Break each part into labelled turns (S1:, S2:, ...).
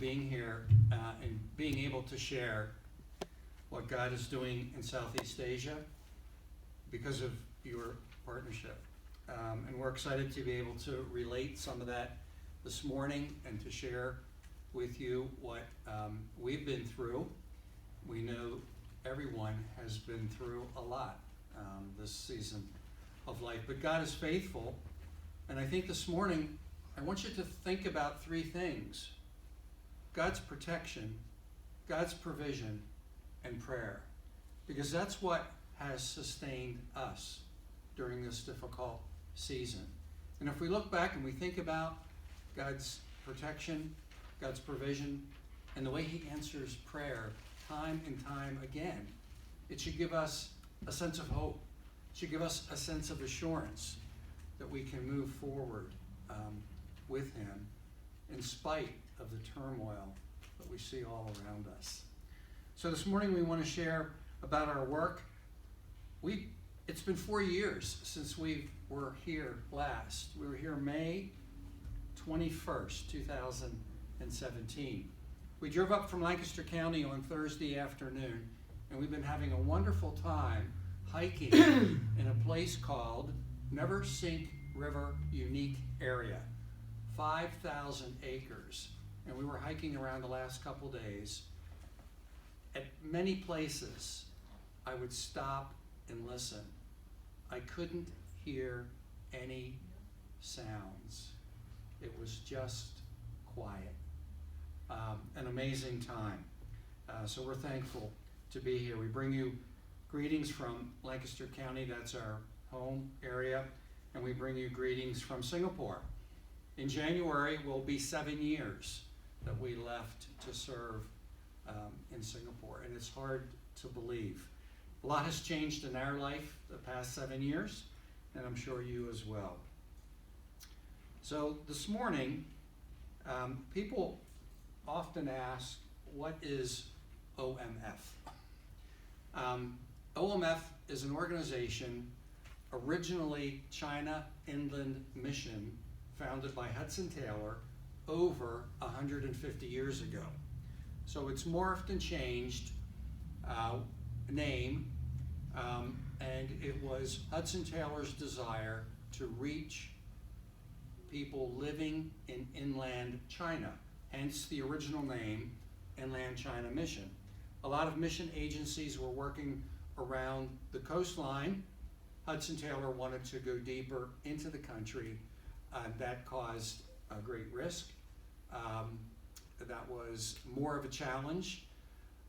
S1: being here and being able to share what God is doing in Southeast Asia because of your partnership. And we're excited to be able to relate some of that this morning and to share with you what we've been through. We know everyone has been through a lot this season of life, but God is faithful. And I think this morning, I want you to think about three things: God's protection, God's provision, and prayer. Because that's what has sustained us during this difficult season. And if we look back and we think about God's protection, God's provision, and the way He answers prayer time and time again, it should give us a sense of hope. It should give us a sense of assurance that we can move forward with Him in spite of the turmoil that we see all around us. So this morning we want to share about our work. It's been 4 years since we were here last. We were here May 21st, 2017. We drove up from Lancaster County on Thursday afternoon, and we've been having a wonderful time hiking in a place called Never Sink River Unique Area, 5,000 acres. And we were hiking around the last couple days. At many places, I would stop and listen. I couldn't hear any sounds. It was just quiet. An amazing time. So we're thankful to be here. We bring you greetings from Lancaster County, that's our home area, and we bring you greetings from Singapore. In January will be 7 years that we left to serve in Singapore, and it's hard to believe. A lot has changed in our life the past 7 years, and I'm sure you as well. So this morning, people often ask, what is OMF? OMF is an organization, originally China Inland Mission, founded by Hudson Taylor over 150 years ago. So it's morphed and changed name, and it was Hudson Taylor's desire to reach people living in inland China, hence the original name, Inland China Mission. A lot of mission agencies were working around the coastline. Hudson Taylor wanted to go deeper into the country. That caused a great risk. That was more of a challenge.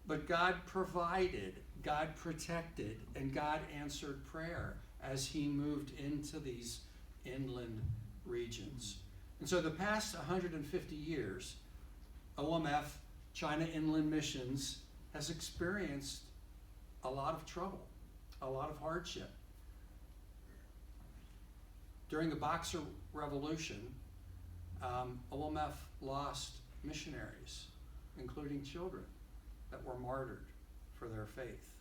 S1: But God provided, God protected, and God answered prayer as He moved into these inland regions. And so the past 150 years, OMF, China Inland Missions, has experienced a lot of trouble, a lot of hardship. During the Boxer Revolution, OMF lost missionaries, including children that were martyred for their faith.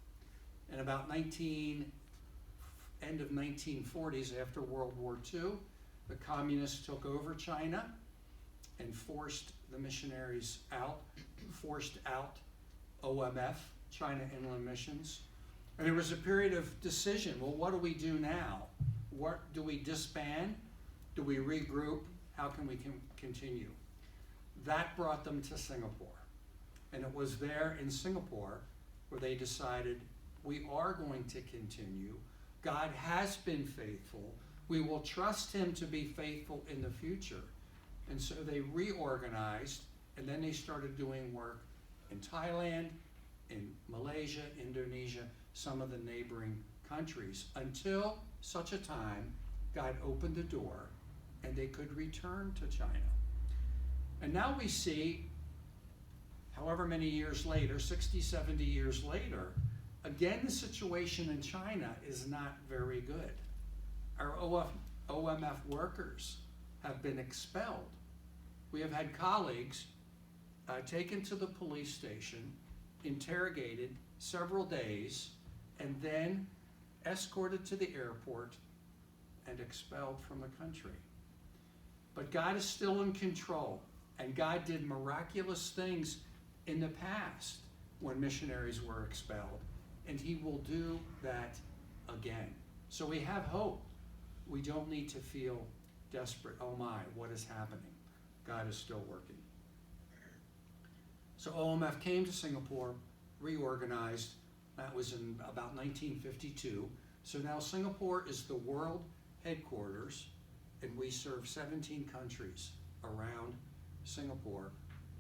S1: In about end of 1940s, after World War II, the communists took over China and forced the missionaries out, forced out OMF, China Inland Missions. And there was a period of decision. Well, what do we do now? What do we disband? Do we regroup? How can we continue? That brought them to Singapore. And it was there in Singapore where they decided, we are going to continue. God has been faithful. We will trust Him to be faithful in the future. And so they reorganized, and then they started doing work in Thailand, in Malaysia, Indonesia, some of the neighboring countries, until such a time God opened the door and they could return to China. And now we see, however many years later, 60, 70 years later, again the situation in China is not very good. Our OMF workers have been expelled. We have had colleagues taken to the police station, interrogated several days, and then escorted to the airport and expelled from the country. But God is still in control, And God did miraculous things in the past when missionaries were expelled. And he will do that again. So we have hope. We don't need to feel desperate. Oh my, what is happening? God is still working. So OMF came to Singapore, reorganized. That was in about 1952. So now Singapore is the world headquarters, and we serve 17 countries around Singapore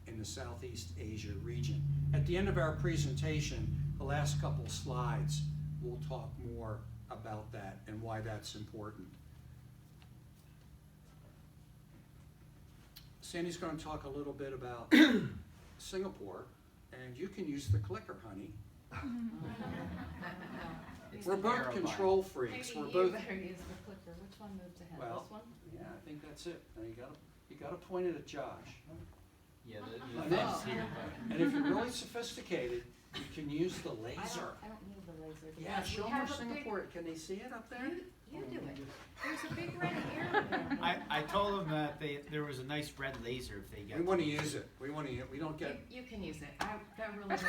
S1: in the Southeast Asia region. At the end of our presentation, the last couple slides, we'll talk more about that and why that's important. Sandy's going to talk a little bit about Singapore, and you can use the clicker, honey. We're both control freaks.
S2: Maybe
S1: We're
S2: you
S1: both.
S2: better use the clicker. Which one moves ahead?
S1: Well,
S2: This one?
S1: yeah, I think that's it. Now you gotta point it at Josh.
S3: Yeah,
S1: And
S3: the
S1: then-
S3: thing's here.
S1: And if you're really sophisticated, you can use the laser.
S2: I don't need the laser.
S1: Yeah,
S2: because we
S1: show them
S2: have a
S1: Singapore. Can they see it up there?
S2: You do it. There's a big red arrow there.
S3: I told them that there was a nice red laser if they get.
S1: We want to use it. We want to. We don't get.
S2: You can use it. That really doesn't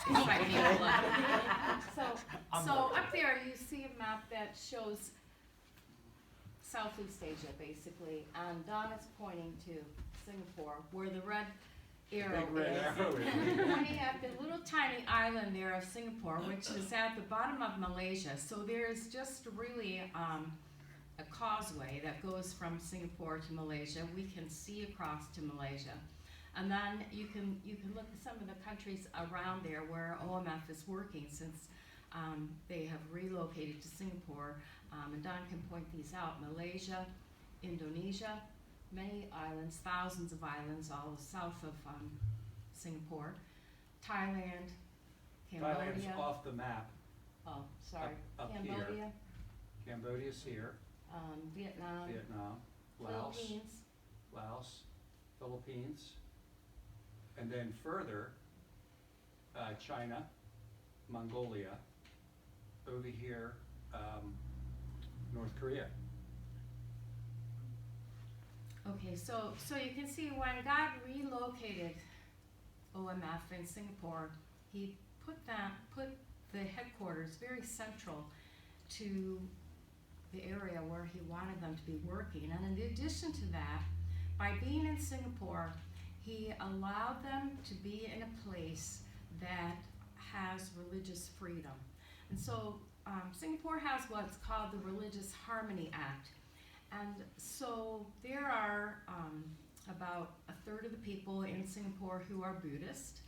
S2: excite me a lot. So up there you see a map that shows Southeast Asia basically, and Don is pointing to Singapore where the red arrow
S1: Big red
S2: is.
S1: arrow is.
S2: Pointing at the little tiny island there of Singapore, which is at the bottom of Malaysia. So there's just really a causeway that goes from Singapore to Malaysia. We can see across to Malaysia. And then you can look at some of the countries around there where OMF is working since they have relocated to Singapore. And Don can point these out. Malaysia, Indonesia, many islands, thousands of islands all south of Singapore. Thailand,
S1: Thailand's
S2: Cambodia.
S1: off the map.
S2: Oh, sorry.
S1: Up here.
S2: Cambodia,
S1: Cambodia's here.
S2: Vietnam,
S1: Vietnam, Laos,
S2: Philippines.
S1: Philippines, and then further, China, Mongolia, over here, North Korea.
S2: Okay, so you can see when God relocated OMF in Singapore, he put the headquarters very central to the area where he wanted them to be working. And in addition to that, by being in Singapore, he allowed them to be in a place that has religious freedom. And so Singapore has what's called the Religious Harmony Act. And so there are about a third of the people in Singapore who are Buddhist.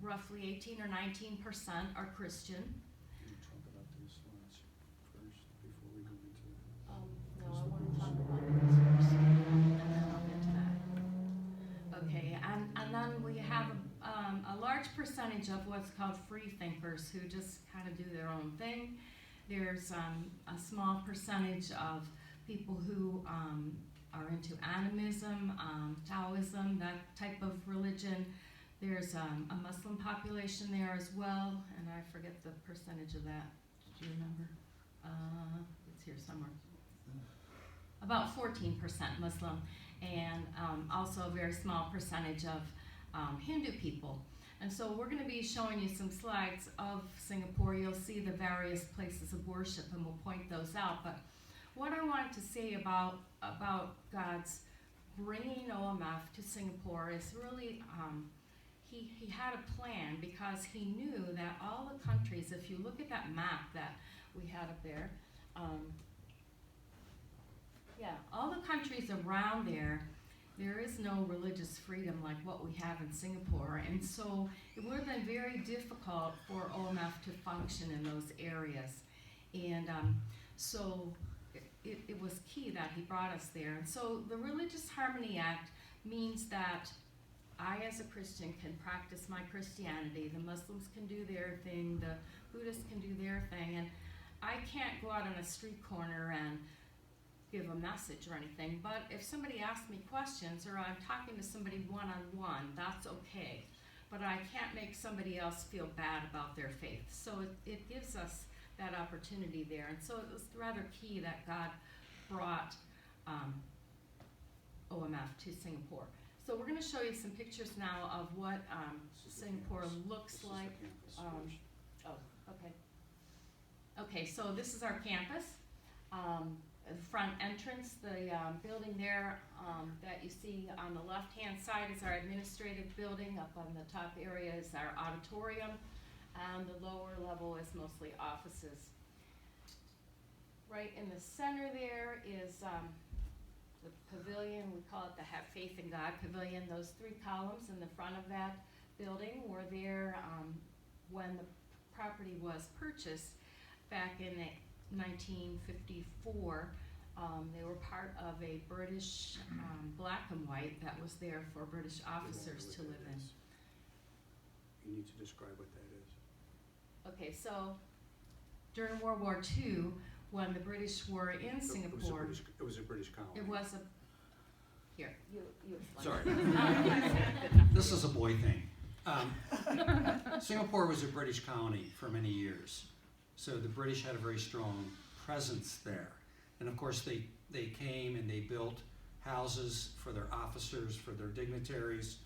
S2: Roughly 18 or 19% are Christian.
S1: Can you talk about these slides first before we go into
S2: No, I want to talk about this first, and then I'll get to that. Okay, and then we have a large percentage of what's called free thinkers who just kind of do their own thing. There's a small percentage of people who are into animism, Taoism, that type of religion. There's a Muslim population there as well, and I forget the percentage of that. Do you remember? It's here somewhere. About 14% Muslim, and also a very small percentage of Hindu people. And so we're going to be showing you some slides of Singapore. You'll see the various places of worship, and we'll point those out. But what I wanted to say about God's bringing OMF to Singapore is really he had a plan, because he knew that all the countries, if you look at that map that we had up there, all the countries around there is no religious freedom like what we have in Singapore. And so it would have been very difficult for OMF to function in those areas. And so it was key that he brought us there. And so the Religious Harmony Act means that I, as a Christian, can practice my Christianity. The Muslims can do their thing. The Buddhists can do their thing. And I can't go out on a street corner and give a message or anything. But if somebody asks me questions, or I'm talking to somebody one-on-one, that's okay. But I can't make somebody else feel bad about their faith. So it gives us that opportunity there. And so it was rather key that God brought OMF to Singapore. So we're going to show you some pictures now of what
S1: This is the
S2: Singapore
S1: campus.
S2: looks
S1: This is the
S2: like.
S1: campus
S2: um,
S1: first.
S2: Oh, okay. Okay, so this is our campus. The front entrance, the building there that you see on the left-hand side is our administrative building. Up on the top area is our auditorium, and the lower level is mostly offices. Right in the center there is the pavilion. We call it the Have Faith in God Pavilion. Those three columns in the front of that building were there when the property was purchased back in 1954. They were part of a British black and white that was there for British officers to live in.
S1: You need to describe what that is.
S2: Okay, so during World War II, when the British were in Singapore,
S1: It was a British colony.
S2: it was a, here, you explain.
S1: Sorry. This is a boy thing. Singapore was a British colony for many years, so the British had a very strong presence there. And of course, they came and they built houses for their officers, for their dignitaries,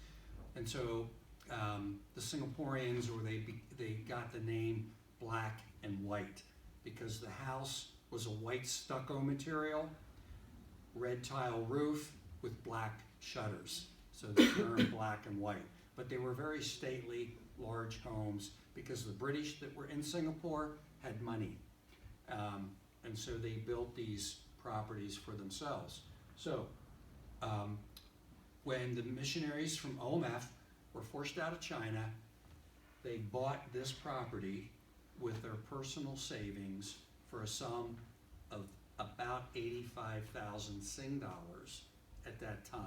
S1: and so the Singaporeans, or they got the name black and white because the house was a white stucco material, red tile roof with black shutters, so the term black and white. But they were very stately, large homes because the British that were in Singapore had money. And so they built these properties for themselves. So when the missionaries from OMF were forced out of China, they bought this property with their personal savings for a sum of about 85,000 Sing dollars at that time.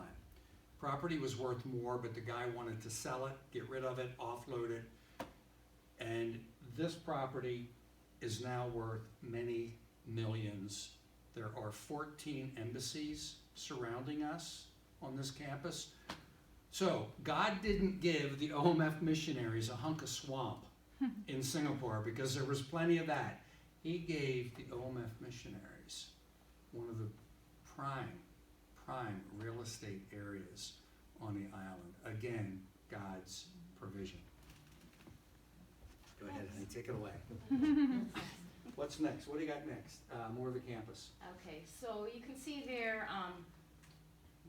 S1: Property was worth more, but the guy wanted to sell it, get rid of it, offload it, and this property is now worth many millions. There are 14 embassies surrounding us on this campus. So God didn't give the OMF missionaries a hunk of swamp in Singapore because there was plenty of that. He gave the OMF missionaries one of the prime real estate areas on the island. Again, God's provision. Go ahead, honey, take it away. What's next? What do you got next? More of the campus.
S2: Okay, so you can see there,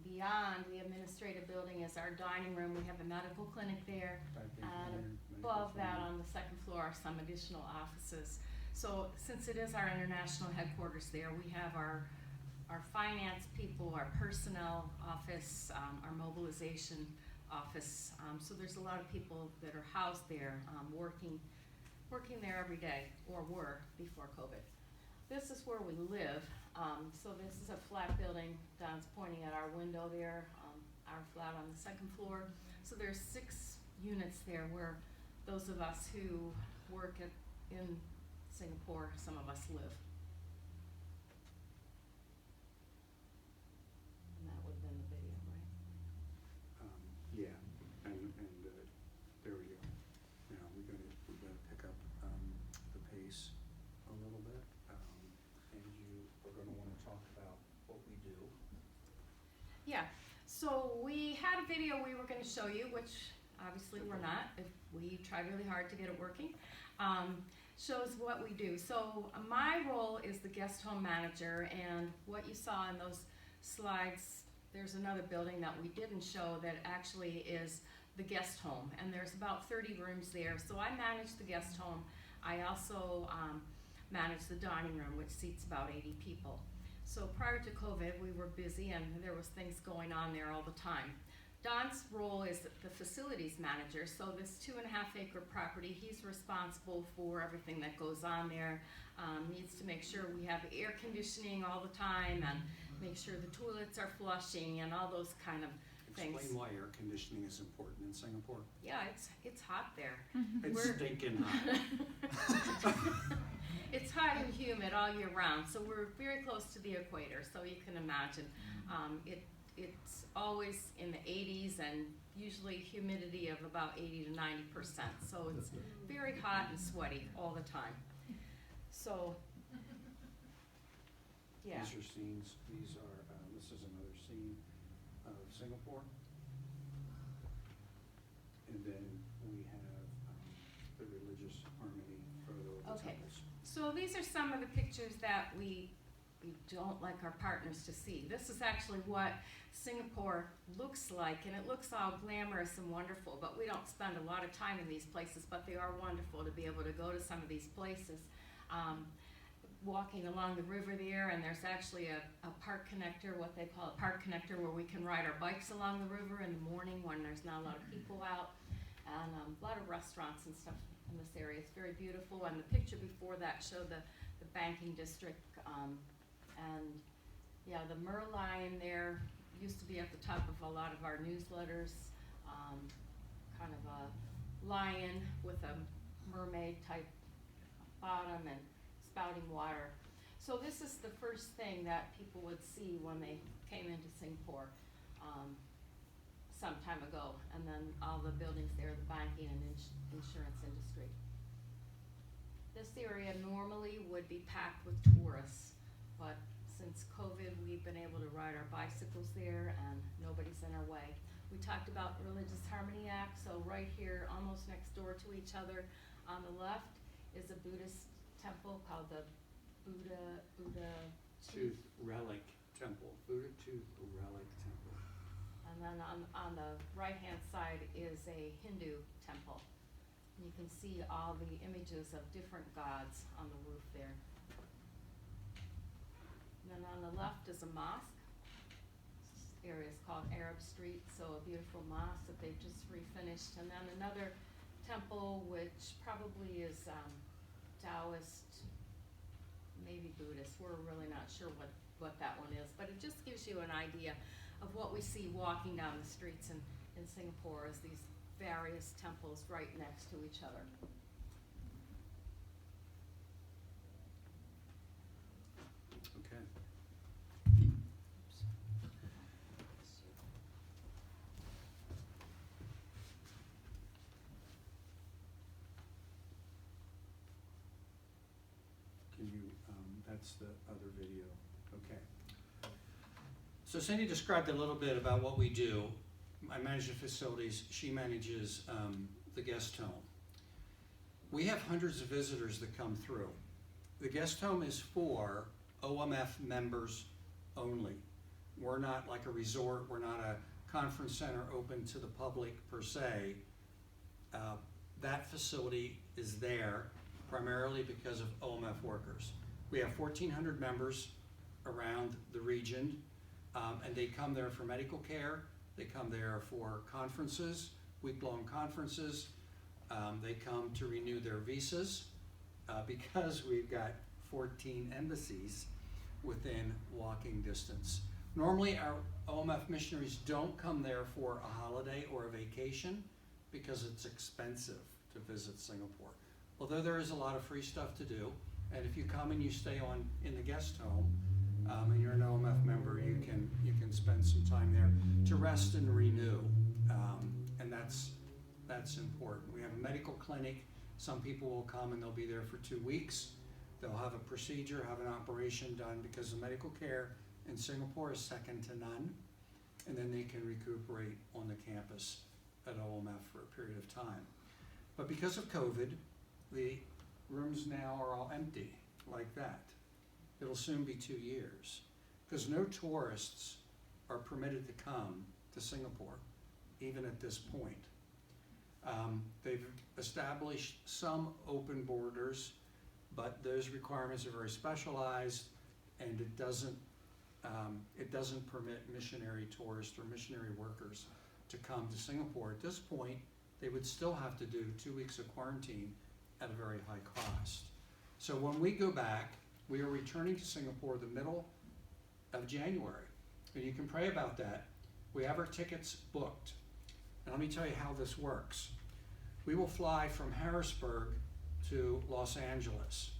S2: beyond the administrative building is our dining room. We have a medical clinic there. And above that, on the second floor, are some additional offices. So since it is our international headquarters there, we have our finance people, our personnel office, our mobilization office. So there's a lot of people that are housed there, working there every day, or were before COVID. This is where we live. So this is a flat building. Don's pointing at our window there, our flat on the second floor. So there's 6 units there where those of us who work in Singapore, some of us live. And that would have been the video, right?
S1: Yeah, and there we go. Now we're gonna pick up the pace a little bit, and you are gonna want to talk about what we do.
S2: Yeah, so we had a video we were going to show you, which obviously we're not. We tried really hard to get it working. Shows what we do. So my role is the guest home manager, and what you saw in those slides, there's another building that we didn't show that actually is the guest home, and there's about 30 rooms there. So I manage the guest home. I also manage the dining room, which seats about 80 people. So prior to COVID, we were busy and there was things going on there all the time. Don's role is the facilities manager, so this 2.5-acre property, he's responsible for everything that goes on there. Needs to make sure we have air conditioning all the time and make sure the toilets are flushing and all those kind of things.
S1: Explain why air conditioning is important in Singapore.
S2: Yeah, it's hot there.
S1: It's
S2: We're-
S1: stinking hot.
S2: It's hot and humid all year round, so we're very close to the equator, so you can imagine. It's always in the 80s and usually humidity of about 80 to 90%, so it's very hot and sweaty all the time. So, yeah.
S1: These are scenes. This is another scene of Singapore. pictures, Harmony, photo of the
S2: Okay.
S1: temples.
S2: So these are some of the pictures that we don't like our partners to see. This is actually what Singapore looks like, and it looks all glamorous and wonderful, but we don't spend a lot of time in these places, but they are wonderful to be able to go to some of these places. Walking along the river there, and there's actually a park connector, what they call a park connector, where we can ride our bikes along the river in the morning when there's not a lot of people out, and a lot of restaurants and stuff in this area. It's very beautiful, and the picture before that showed the banking district, and yeah, the merlion there used to be at the top of a lot of our newsletters, kind of a lion with a mermaid type bottom and spouting water. So this is the first thing that people would see when they came into Singapore some time ago, and then all the buildings there, the banking and insurance industry. This area normally would be packed with tourists, but since COVID, we've been able to ride our bicycles there and nobody's in our way. We talked about Religious Harmony Act, so right here, almost next door to each other, on the left is a Buddhist temple called the Buddha
S1: Tooth Relic Temple, Buddha Tooth Relic Temple.
S2: And then on the right-hand side is a Hindu temple. And you can see all the images of different gods on the roof there. And then on the left is a mosque. This area is called Arab Street, so a beautiful mosque that they've just refinished. And then another temple, which probably is Taoist, maybe Buddhist. We're really not sure what that one is, but it just gives you an idea of what we see walking down the streets in Singapore as these various temples right next to each other.
S1: Okay. Can you, that's the other video, okay. So Cindy described a little bit about what we do. I manage the facilities, she manages the guest home. We have hundreds of visitors that come through. The guest home is for OMF members only. We're not like a resort, we're not a conference center open to the public per se. That facility is there primarily because of OMF workers. We have 1,400 members around the region, and they come there for medical care, they come there for conferences, week-long conferences. They come to renew their visas because we've got 14 embassies within walking distance. Normally our OMF missionaries don't come there for a holiday or a vacation because it's expensive to visit Singapore. Although there is a lot of free stuff to do, and if you come and you stay on in the guest home, and you're an OMF member, you can spend some time there to rest and renew, and that's important. We have a medical clinic. Some people will come and they'll be there for 2 weeks. They'll have a procedure, have an operation done, because the medical care in Singapore is second to none, and then they can recuperate on the campus at OMF for a period of time. But because of COVID, the rooms now are all empty like that. It'll soon be 2 years, because no tourists are permitted to come to Singapore, even at this point. They've established some open borders, but those requirements are very specialized, and it doesn't permit missionary tourists or missionary workers to come to Singapore. At this point, they would still have to do 2 weeks of quarantine at a very high cost. So when we go back, we are returning to Singapore the middle of January, and you can pray about that. We have our tickets booked, and let me tell you how this works. We will fly from Harrisburg to Los Angeles.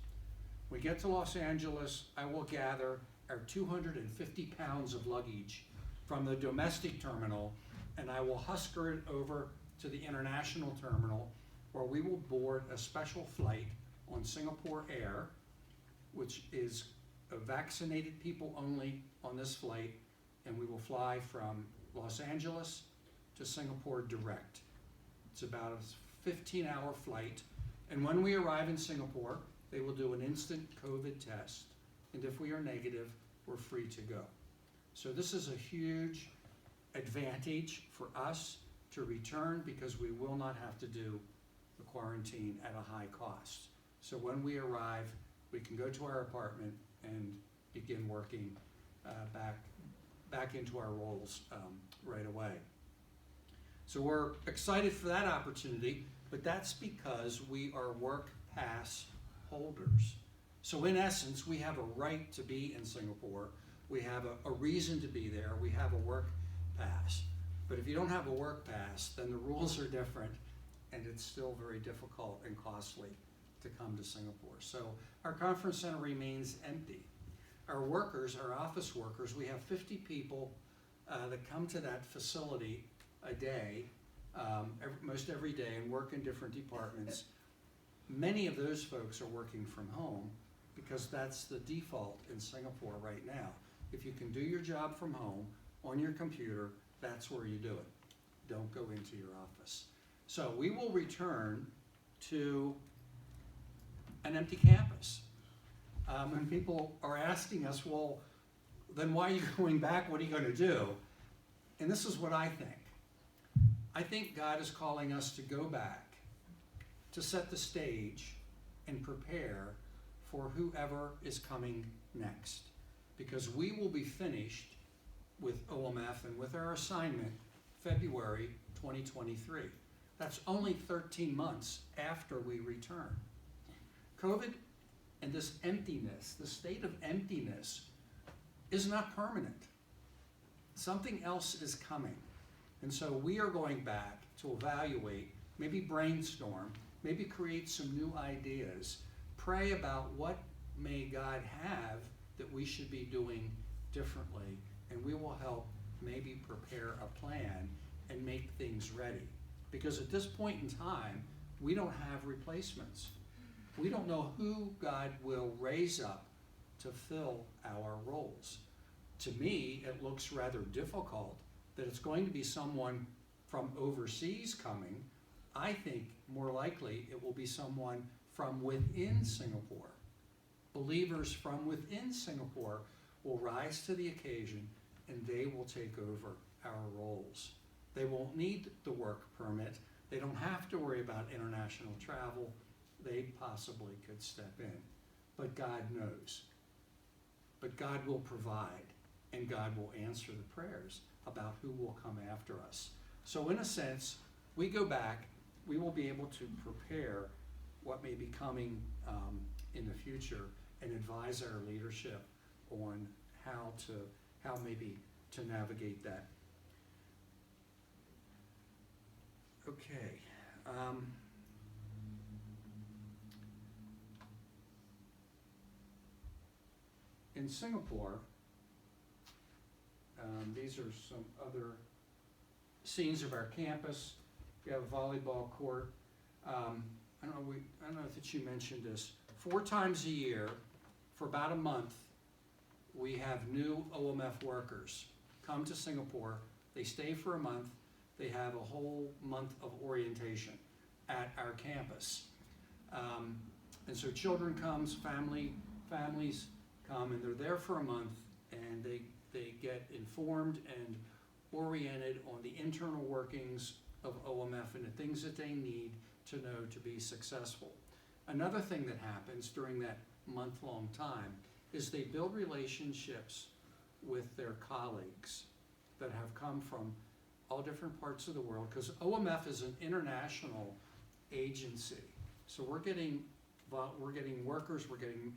S1: We get to Los Angeles, I will gather our 250 pounds of luggage from the domestic terminal, and I will husker it over to the international terminal, where we will board a special flight on Singapore Air, which is vaccinated people only on this flight, and we will fly from Los Angeles to Singapore direct. It's about a 15-hour flight, And when we arrive in Singapore, they will do an instant COVID test, and if we are negative, we're free to go. So this is a huge advantage for us to return because we will not have to do the quarantine at a high cost. So when we arrive, we can go to our apartment and begin working back into our roles right away. So we're excited for that opportunity, but that's because we are work pass holders. So in essence, we have a right to be in Singapore. We have a reason to be there. We have a work pass. But if you don't have a work pass, then the rules are different, and it's still very difficult and costly to come to Singapore. So our conference center remains empty. Our workers, our office workers, we have 50 people that come to that facility a day, most every day, and work in different departments. Many of those folks are working from home because that's the default in Singapore right now. If you can do your job from home on your computer, that's where you do it. Don't go into your office. So we will return to an empty campus. And people are asking us, well, then why are you going back? What are you going to do? And this is what I think. I think God is calling us to go back, to set the stage and prepare for whoever is coming next. Because we will be finished with OMF and with our assignment February 2023. That's only 13 months after we return. COVID and this emptiness, the state of emptiness, is not permanent. Something else is coming. And so we are going back to evaluate, maybe brainstorm, maybe create some new ideas, pray about what may God have that we should be doing differently, and we will help maybe prepare a plan and make things ready. Because at this point in time, we don't have replacements. We don't know who God will raise up to fill our roles. To me, it looks rather difficult that it's going to be someone from overseas coming. I think more likely it will be someone from within Singapore. Believers from within Singapore will rise to the occasion and they will take over our roles. They won't need the work permit. They don't have to worry about international travel. They possibly could step in. But God knows. But God will provide, and God will answer the prayers about who will come after us. So in a sense, we go back, we will be able to prepare what may be coming in the future and advise our leadership on how maybe to navigate that. Okay. In Singapore, these are some other scenes of our campus. We have a volleyball court. I don't know if you mentioned this. 4 times a year, for about a month, we have new OMF workers come to Singapore. They stay for a month. They have a whole month of orientation at our campus. And so children comes, families come, and they're there for a month, and they get informed and oriented on the internal workings of OMF and the things that they need to know to be successful. Another thing that happens during that month-long time is they build relationships with their colleagues that have come from all different parts of the world, because OMF is an international agency. So we're getting workers, we're getting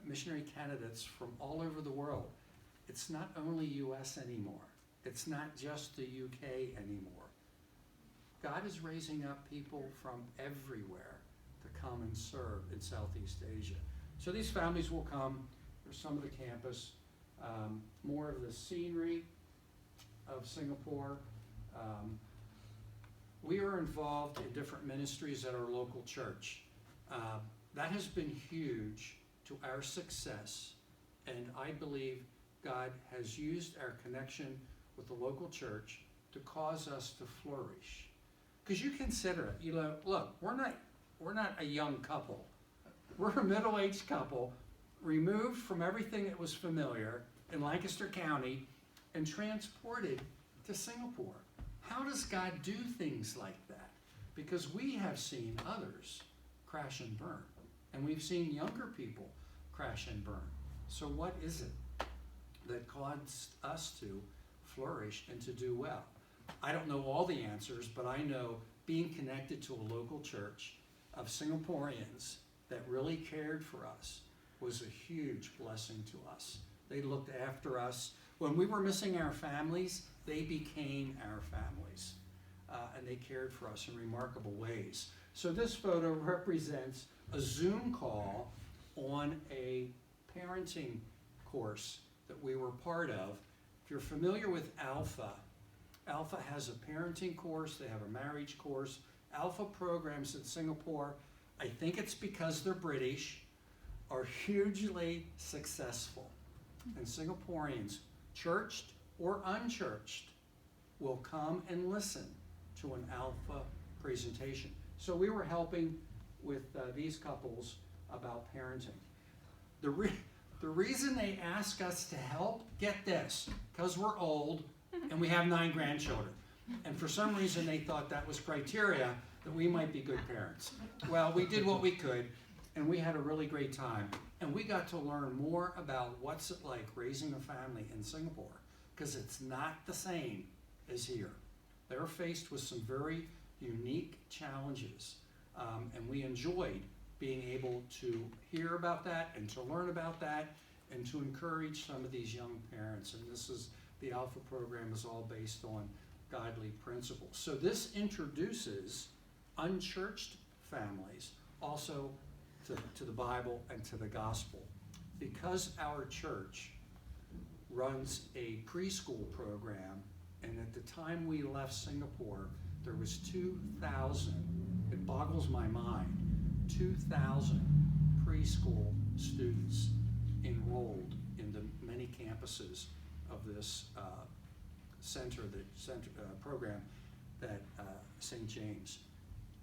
S1: missionary candidates from all over the world. It's not only US anymore. It's not just the UK anymore. God is raising up people from everywhere to come and serve in Southeast Asia. So these families will come. There's some of the campus, more of the scenery of Singapore. We are involved in different ministries at our local church. That has been huge to our success, and I believe God has used our connection with the local church to cause us to flourish. Because you consider it, look, we're we're not a young couple. We're a middle-aged couple, removed from everything that was familiar in Lancaster County and transported to Singapore. How does God do things like that? Because we have seen others crash and burn, and we've seen younger people crash and burn. So what is it that caused us to flourish and to do well? I don't know all the answers, but I know being connected to a local church of Singaporeans that really cared for us was a huge blessing to us. They looked after us. When we were missing our families, they became our families. And they cared for us in remarkable ways. So this photo represents a Zoom call on a parenting course that we were part of. If you're familiar with Alpha, Alpha has a parenting course, they have a marriage course. Alpha programs in Singapore, I think it's because they're British, are hugely successful. And Singaporeans, churched or unchurched, will come and listen to an Alpha presentation. So we were helping with these couples about parenting. The reason they ask us to help, get this, because we're old and we have 9 grandchildren. And for some reason they thought that was criteria that we might be good parents. Well, we did what we could, and we had a really great time. And we got to learn more about what's it like raising a family in Singapore, because it's not the same as here. They're faced with some very unique challenges, and we enjoyed being able to hear about that and to learn about that and to encourage some of these young parents. And this is, the Alpha program is all based on godly principles. So this introduces unchurched families also to the Bible and to the gospel. Because our church runs a preschool program, and at the time we left Singapore, there was 2,000, it boggles my mind, 2,000 preschool students enrolled in the many campuses of this program that St. James.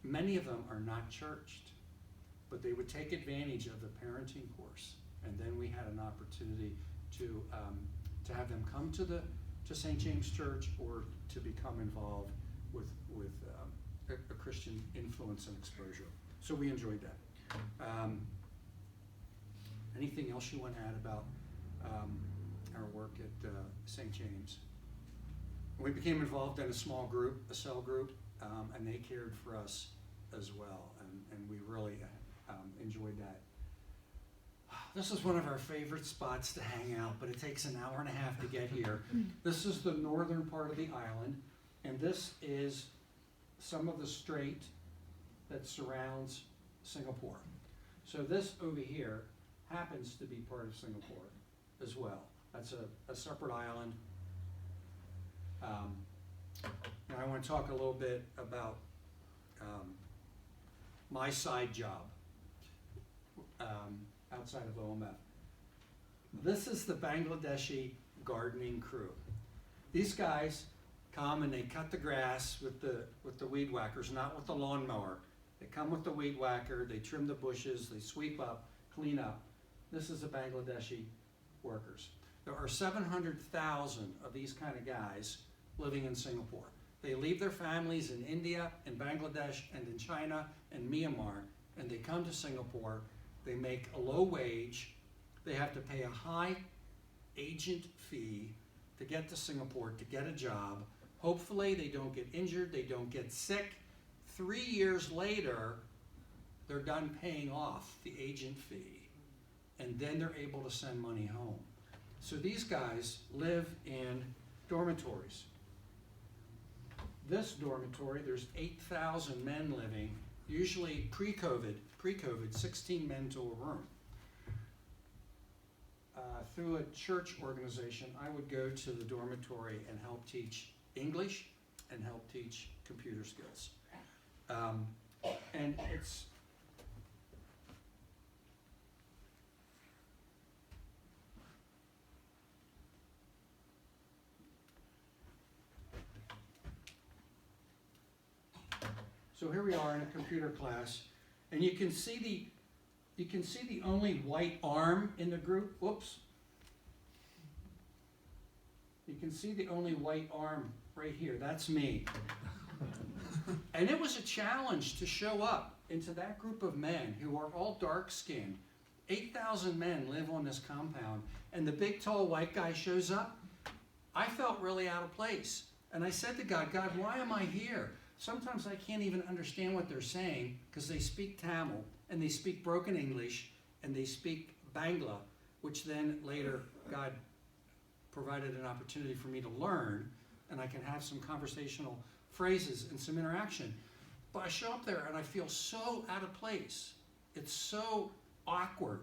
S1: Many of them are not churched, but they would take advantage of the parenting course. And then we had an opportunity to have them come to St. James Church or to become involved with a Christian influence and exposure. So we enjoyed that. Anything else you want to add about our work at St. James? We became involved in a small group, a cell group, and they cared for us as well, and we really enjoyed that. This is one of our favorite spots to hang out, but it takes an hour and a half to get here. This is the northern part of the island, and this is some of the strait that surrounds Singapore. So this over here happens to be part of Singapore as well. That's a separate island. Now I want to talk a little bit about my side job outside of OMF. This is the Bangladeshi gardening crew. These guys come and they cut the grass with the weed whackers, not with the lawnmower. They come with the weed whacker, they trim the bushes, they sweep up, clean up. This is the Bangladeshi workers. There are 700,000 of these kind of guys living in Singapore. They leave their families in India, in Bangladesh, and in China, and Myanmar, and they come to Singapore. They make a low wage. They have to pay a high agent fee to get to Singapore, to get a job. Hopefully they don't get injured, they don't get sick. 3 years later, they're done paying off the agent fee, and then they're able to send money home. So these guys live in dormitories. This dormitory, there's 8,000 men living, usually pre-COVID, 16 men to a room. Through a church organization, I would go to the dormitory and help teach English and help teach computer skills. And it's so here we are in a computer class, And you can see the only white arm in the group. Whoops. You can see the only white arm right here. That's me. And it was a challenge to show up into that group of men who are all dark-skinned. 8,000 men live on this compound, and the big, tall, white guy shows up. I felt really out of place. And I said to God, God, why am I here? Sometimes I can't even understand what they're saying because they speak Tamil, and they speak broken English, and they speak Bangla, which then later God provided an opportunity for me to learn, and I can have some conversational phrases and some interaction. But I show up there and I feel so out of place. It's so awkward.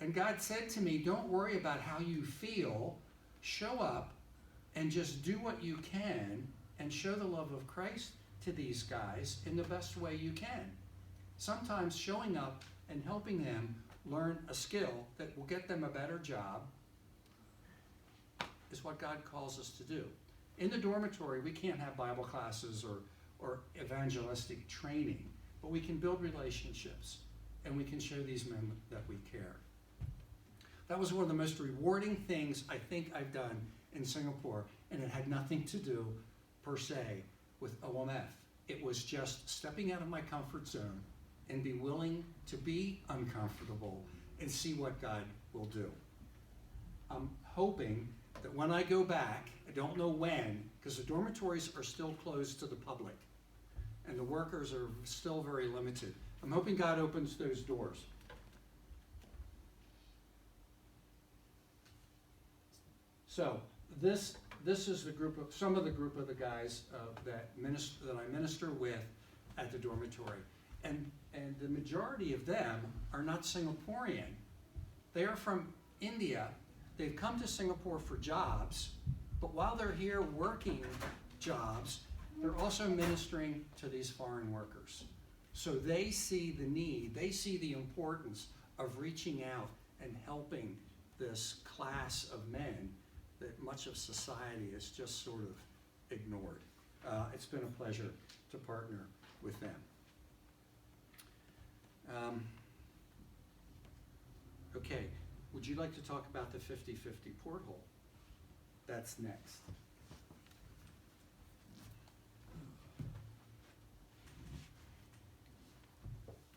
S1: And God said to me, don't worry about how you feel. Show up and just do what you can and show the love of Christ to these guys in the best way you can. Sometimes showing up and helping them learn a skill that will get them a better job is what God calls us to do. In the dormitory, we can't have Bible classes or evangelistic training, but we can build relationships and we can show these men that we care. That was one of the most rewarding things I think I've done in Singapore, and it had nothing to do, per se, with OMF. It was just stepping out of my comfort zone and be willing to be uncomfortable and see what God will do. I'm hoping that when I go back, I don't know when, because the dormitories are still closed to the public, and the workers are still very limited. I'm hoping God opens those doors. So this is the group of some of the group of the guys that I minister with at the dormitory, and the majority of them are not Singaporean. They are from India. They've come to Singapore for jobs, but while they're here working jobs, they're also ministering to these foreign workers. So they see the need, they see the importance of reaching out and helping this class of men that much of society is just sort of ignored. It's been a pleasure to partner with them. Okay, would you like to talk about the 50-50 porthole? That's next.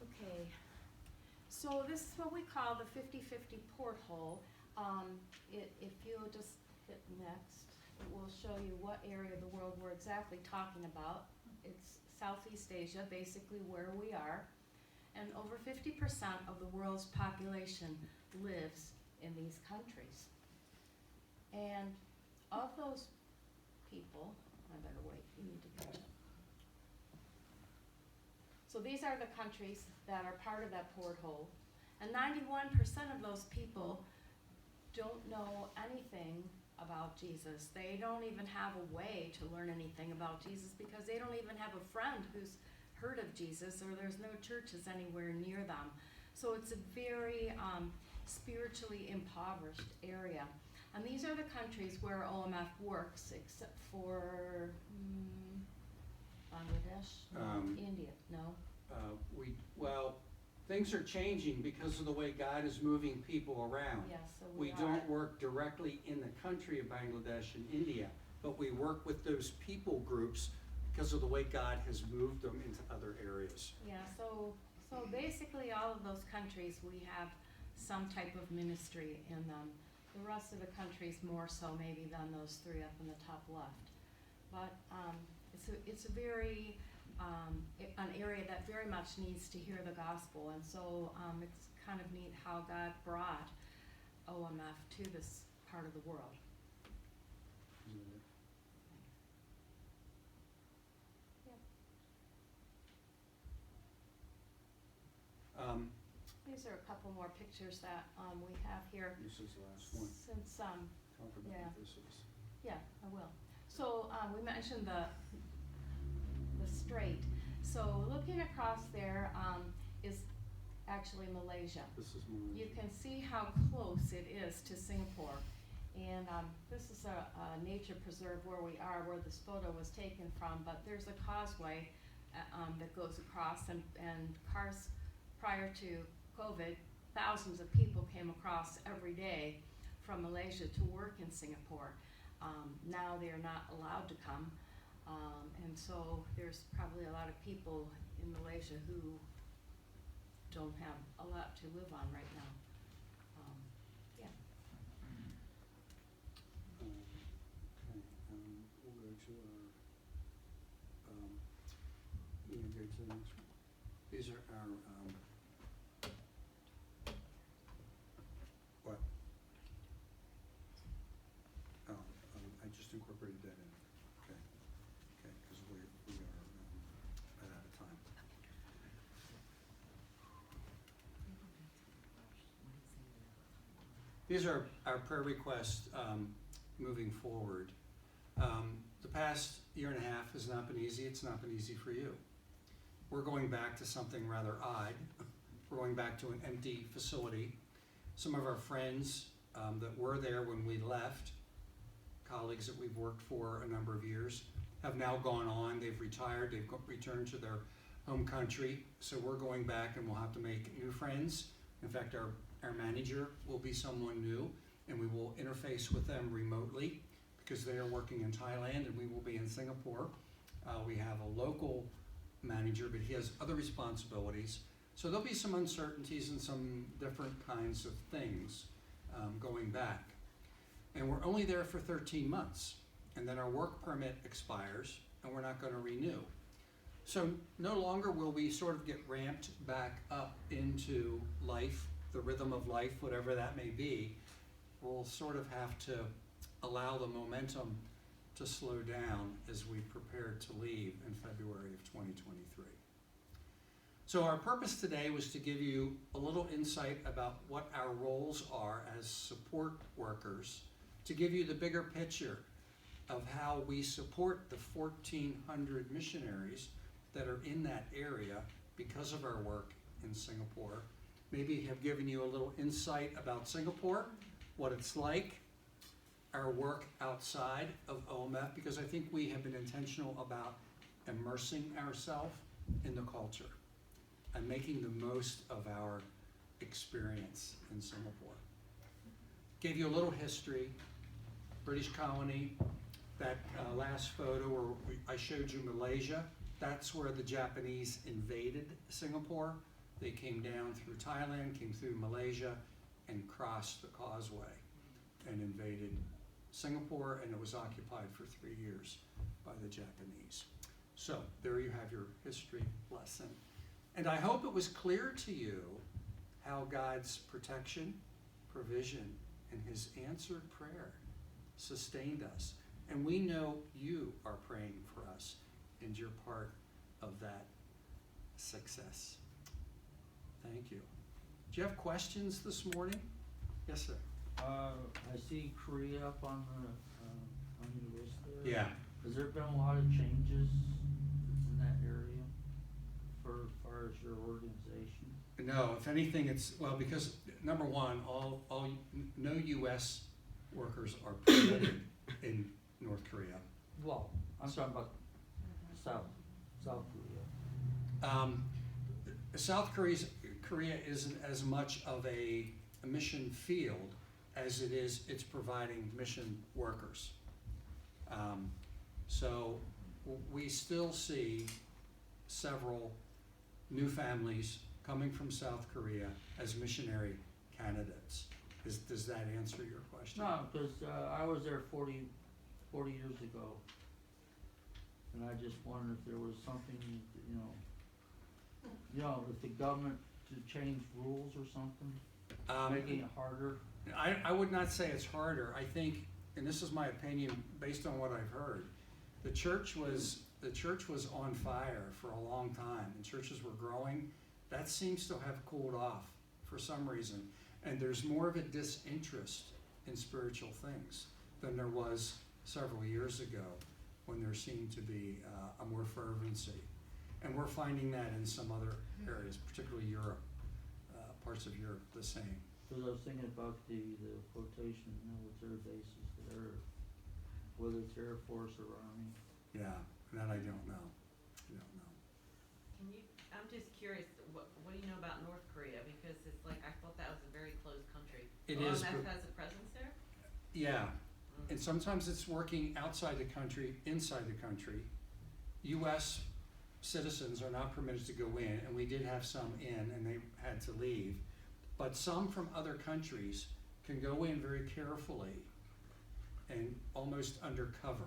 S2: Okay, so this is what we call the 50-50 porthole. If you'll just hit next, it will show you what area of the world we're exactly talking about. It's Southeast Asia, basically where we are, and over 50% of the world's population lives in these countries. And of those people, I better wait, you need to catch up. So these are the countries that are part of that porthole, and 91% of those people don't know anything about Jesus. They don't even have a way to learn anything about Jesus because they don't even have a friend who's heard of Jesus, or there's no churches anywhere near them. So it's a very spiritually impoverished area. And these are the countries where OMF works, except for Bangladesh, India, no?
S1: Well, things are changing because of the way God is moving people around.
S2: Yes, so
S1: We don't work directly in the country of Bangladesh and India, but we work with those people groups because of the way God has moved them into other areas.
S2: Yeah, so basically all of those countries, we have some type of ministry in them. The rest of the countries more so maybe than those three up in the top left. But it's a very, an area that very much needs to hear the gospel, and so it's kind of neat how God brought OMF to this part of the world. These are a couple more pictures that we have here.
S1: This is the last one.
S2: Since
S1: Talk about
S2: yeah.
S1: what this is.
S2: Yeah, I will. So we mentioned the strait. So looking across there is actually Malaysia.
S1: This is Malaysia.
S2: You can see how close it is to Singapore. And this is a nature preserve where we are, where this photo was taken from, but there's a causeway that goes across, and cars prior to COVID, thousands of people came across every day from Malaysia to work in Singapore. Now they are not allowed to come, and so there's probably a lot of people in Malaysia who don't have a lot to live on right now. Yeah.
S1: We'll go to our, you know, go to the next one. These are our, what? Oh, I just incorporated that in. Okay, because we are out of time. These are our prayer requests moving forward. The past year and a half has not been easy. It's not been easy for you. We're going back to something rather odd. We're going back to an empty facility. Some of our friends that were there when we left, colleagues that we've worked for a number of years, have now gone on. They've retired. They've returned to their home country. So we're going back and we'll have to make new friends. In fact, our manager will be someone new, and we will interface with them remotely because they are working in Thailand and we will be in Singapore. We have a local manager, but he has other responsibilities. So there'll be some uncertainties and some different kinds of things going back. And we're only there for 13 months, and then our work permit expires and we're not going to renew. So no longer will we sort of get ramped back up into life, the rhythm of life, whatever that may be. We'll sort of have to allow the momentum to slow down as we prepare to leave in February of 2023. So our purpose today was to give you a little insight about what our roles are as support workers, to give you the bigger picture of how we support the 1,400 missionaries that are in that area because of our work in Singapore. Maybe have given you a little insight about Singapore, what it's like, our work outside of OMF, because I think we have been intentional about immersing ourselves in the culture and making the most of our experience in Singapore. Gave you a little history, British colony. That last photo where I showed you Malaysia, that's where the Japanese invaded Singapore. They came down through Thailand, came through Malaysia, and crossed the causeway and invaded Singapore, and it was occupied for 3 years by the Japanese. So there you have your history lesson. And I hope it was clear to you how God's protection, provision, and his answered prayer sustained us. And we know you are praying for us, and you're part of that success. Thank you. Do you have questions this morning? Yes, sir.
S4: I see Korea up on your list there.
S1: Yeah.
S4: Has there been a lot of changes in that area for as far as your organization?
S1: No, if anything, it's, well, because number one, no U.S. workers are permitted in North Korea.
S4: Well, I'm talking about South Korea.
S1: South Korea isn't as much of a mission field as it's providing mission workers. So we still see several new families coming from South Korea as missionary candidates. Does that answer your question?
S4: No, because I was there 40 years ago, and I just wondered if there was something, if the government to change rules or something, making it harder.
S1: I would not say it's harder. I think, and this is my opinion based on what I've heard, the church was on fire for a long time, and churches were growing. That seems to have cooled off for some reason, and there's more of a disinterest in spiritual things than there was several years ago, when there seemed to be a more fervency. And we're finding that in some other areas, particularly Europe, parts of Europe the same.
S4: Because I was thinking about the quotation military bases there, whether it's Air Force or Army.
S1: Yeah, that I don't know.
S5: Can you, I'm just curious, what do you know about North Korea? Because it's like, I thought that was a very closed country.
S1: It is,
S5: OMF
S1: but-
S5: has a presence there?
S1: Yeah, and sometimes it's working outside the country, inside the country. US citizens are not permitted to go in, and we did have some in, and they had to leave. But some from other countries can go in very carefully and almost undercover.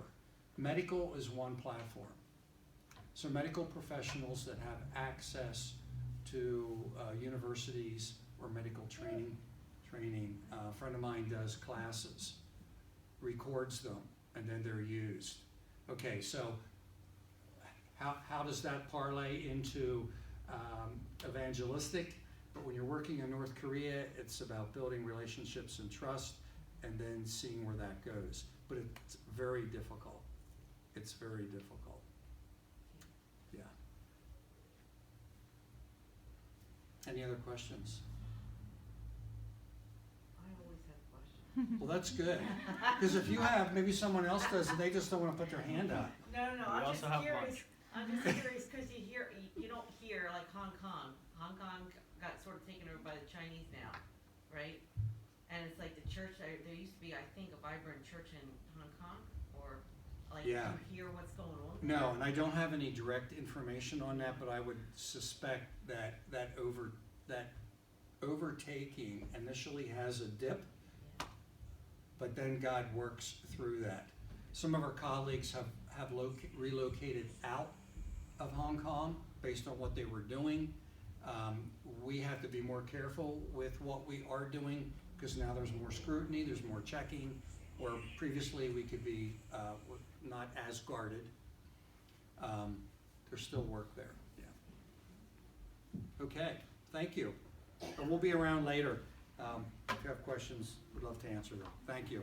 S1: Medical is one platform. So medical professionals that have access to universities or medical training. A friend of mine does classes, records them, and then they're used. Okay, so how does that parlay into evangelistic? But when you're working in North Korea, it's about building relationships and trust, and then seeing where that goes. But it's very difficult. It's very difficult. Yeah. Any other questions?
S5: I always have questions.
S1: Well, that's good. Because if you have, maybe someone else does, and they just don't want to put their hand up.
S5: No,
S3: We
S5: I'm
S3: also
S5: just
S3: have
S5: curious.
S3: lunch.
S5: I'm just curious because you don't hear like Hong Kong. Hong Kong got sort of taken over by the Chinese now, right? And it's like the church. There used to be, I think, a vibrant church in Hong Kong, or like
S1: Yeah.
S5: you hear what's going on.
S1: No, and I don't have any direct information on that, but I would suspect that overtaking initially has a dip, but then God works through that. Some of our colleagues have relocated out of Hong Kong based on what they were doing. We have to be more careful with what we are doing because now there's more scrutiny, there's more checking, where previously we could be not as guarded. There's still work there, yeah. Okay, thank you. And we'll be around later. If you have questions, we'd love to answer them. Thank you.